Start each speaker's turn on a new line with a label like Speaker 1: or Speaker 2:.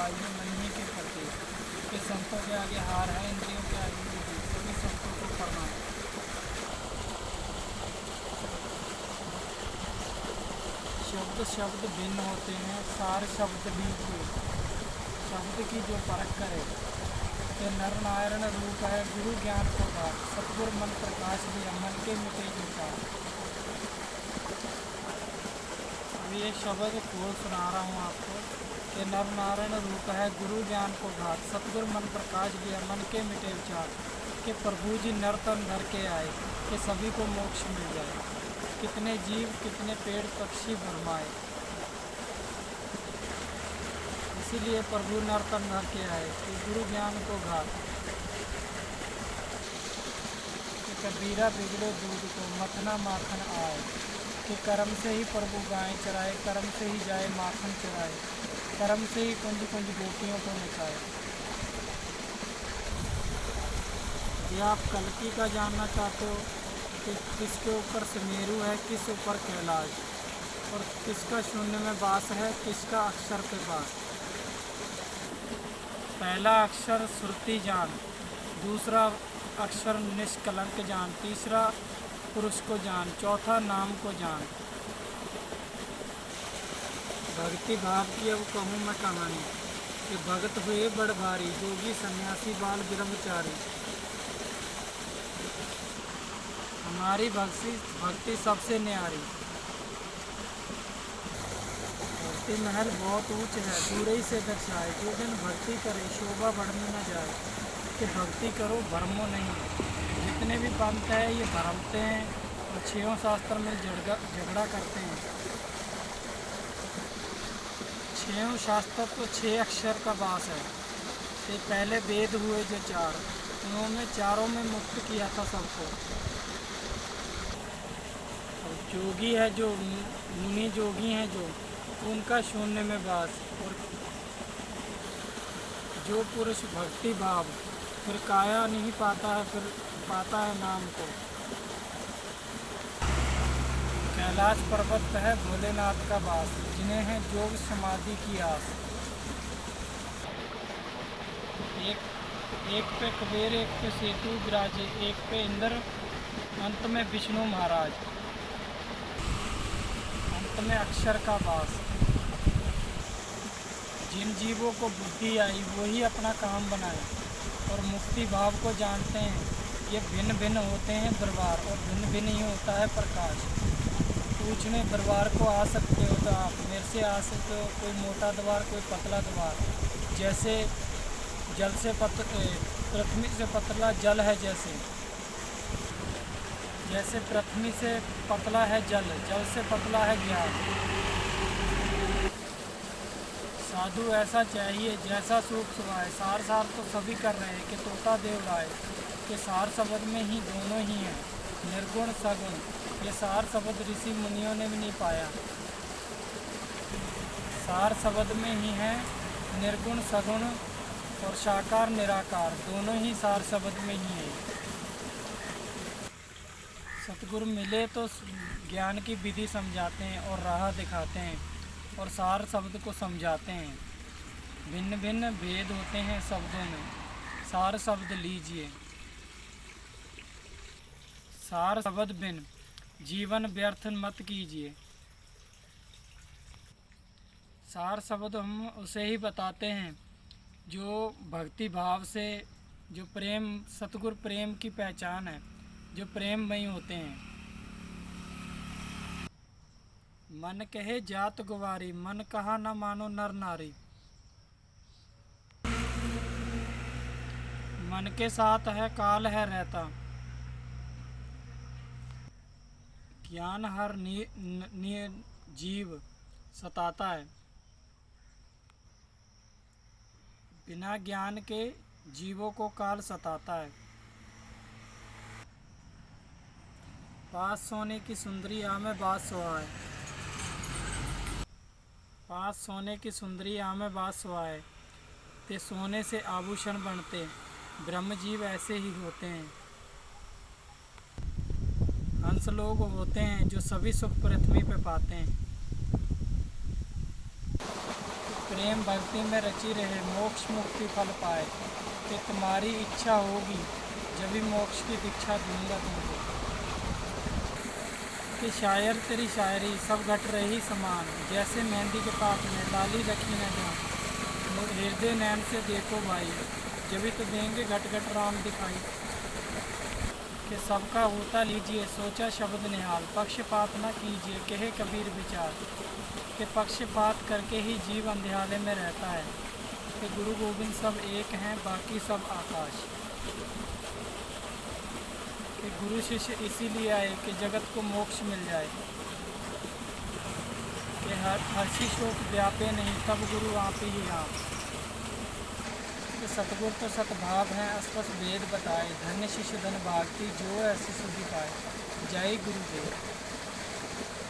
Speaker 1: चाहिए मन ही के प्रति, कि संतों के आगे हार है, इंद्रियों के आगे बुद्धि, सभी संतों को प्रणाम। शब्द शब्द भिन्न होते हैं, सार शब्द लीजिए, शब्द की जो परख करे। ये नर नारायण रूप है, गुरु ज्ञान को घाट, सतगुर मन प्रकाश दिया, मन के मिटे जो चार। अभी ये शब्द को सुना रहा हूँ आपको कि नर नारायण रूप है, गुरु ज्ञान को घाट, सतगुर मन प्रकाश दिया, मन के मिटे विचार। कि प्रभु जी नर तन धर के आए, कि सभी को मोक्ष मिल जाए। कितने जीव कितने पेड़ पक्षी भरमाए, इसीलिए प्रभु नर तन धर के आए, कि गुरु ज्ञान को घाट। कि कबीरा बिगड़ो दूध को, मथना माखन आए, कि कर्म से ही प्रभु गाय चराए, कर्म से ही जाए माखन चराए, कर्म से ही कुंज कुंज गोपियों को नचाए। ये आप कल्कि का जानना चाहते हो कि किसके ऊपर सुमेरु है, किस ऊपर कैलाश, और किसका शून्य में वास है, किसका अक्षर पे वास। पहला अक्षर श्रुति जान, दूसरा अक्षर निष्कलंक जान, तीसरा पुरुष को जान, चौथा नाम को जान। भक्ति भाव की अब कहूँ मैं कहानी, कि भगत हुए बड़ भारी, जोगी सन्यासी बाल ब्रह्मचारी। हमारी भक्ति सबसे न्यारी। भक्ति महल बहुत ऊंच है, दूर ही से दर्शाए, जो दिन भक्ति करे शोभा बढ़ने न जाए। कि भक्ति करो भरमो नहीं। जितने भी पंथ है ये भरमते हैं और छयों शास्त्र में झगड़ा करते हैं। छयों शास्त्र तो 6 अक्षर का वास है। ये पहले वेद हुए जो 4, उन्होंने चारों में मुक्त किया था सबको। जोगी है जो मुनि जोगी हैं जो, उनका शून्य में वास। और जो पुरुष भक्ति भाव फिर काया नहीं पाता है, फिर पाता है नाम को। कैलाश पर्वत है भोलेनाथ का वास, जिन्हें है योग समाधि की आस। एक पे कुबेर, एक पे सेतु विराजे, एक पे इंद्र, अंत में विष्णु महाराज। अंत में अक्षर का वास। जिन जीवों को बुद्धि आई वही अपना काम बनाए और मुक्ति भाव को जानते हैं। ये भिन्न भिन्न होते हैं दरबार, और भिन्न भिन्न ही होता है प्रकाश। पूछने दरबार को आ सकते हो तो आप मेरे से आ सकते हो, कोई मोटा द्वार कोई पतला द्वार। जैसे जल से पृथ्वी से पतला जल है, जैसे पृथ्वी से पतला है जल, जल से पतला है ज्ञान। साधु ऐसा चाहिए जैसा सूप सुनाए। सार सार तो सभी कर रहे हैं, कि तोता देव लाए। कि सार शब्द में ही दोनों ही हैं, निर्गुण सगुण। ये सार शब्द ऋषि मुनियों ने भी नहीं पाया। सार शब्द में ही है निर्गुण सगुण, और साकार निराकार दोनों ही सार शब्द में ही है। सतगुरु मिले तो ज्ञान की विधि समझाते हैं और राह दिखाते हैं, और सार शब्द को समझाते हैं। भिन्न भिन्न भेद होते हैं शब्दों में, सार शब्द लीजिए। सार शब्द बिन जीवन व्यर्थ मत कीजिए। सार शब्द हम उसे ही बताते हैं जो भक्ति भाव से, जो प्रेम, सतगुरु प्रेम की पहचान है, जो प्रेममयी होते हैं। मन कहे जात गुवारी, मन कहा न मानो नर नारी। मन के साथ है काल है रहता, ज्ञान हर जीव सताता है। बिना ज्ञान के जीवों को काल सताता है। पास सोने की सुंदरी आमे बात सोहाए, पास सोने की सुंदरी आमे बात सोहाए। ते सोने से आभूषण बनते, ब्रह्मजीव ऐसे ही होते हैं। हंस लोग होते हैं जो सभी सुख पृथ्वी पे पाते हैं। प्रेम भक्ति में रची रहे, मोक्ष मुक्ति फल पाए। कि तुम्हारी इच्छा होगी जब भी मोक्ष की दीक्षा दूंगा तुमको। कि शायर तेरी शायरी सब घट रही समान, जैसे मेहंदी के पाक में लाली रखी न जान। हृदय नैन से देखो भाई, जब भी तो देंगे घट घट राम दिखाई। कि सबका होता लीजिए सोचा शब्द निहाल, पक्षपात न कीजिए कहे कबीर विचार। कि पक्षपात करके ही जीव अंधियाले में रहता है। कि गुरु गोविंद सब एक हैं बाकी सब आकाश। कि गुरु शिष्य इसीलिए आए कि जगत को मोक्ष मिल जाए। कि हर्षि शोक व्यापे नहीं तब गुरु आप ही आप। कि सतगुर तो सतभाव हैं स्पष्ट वेद बताए, धन्य शिष्य धन भागती जो ऐसी सुधि पाए। जय गुरुदेव।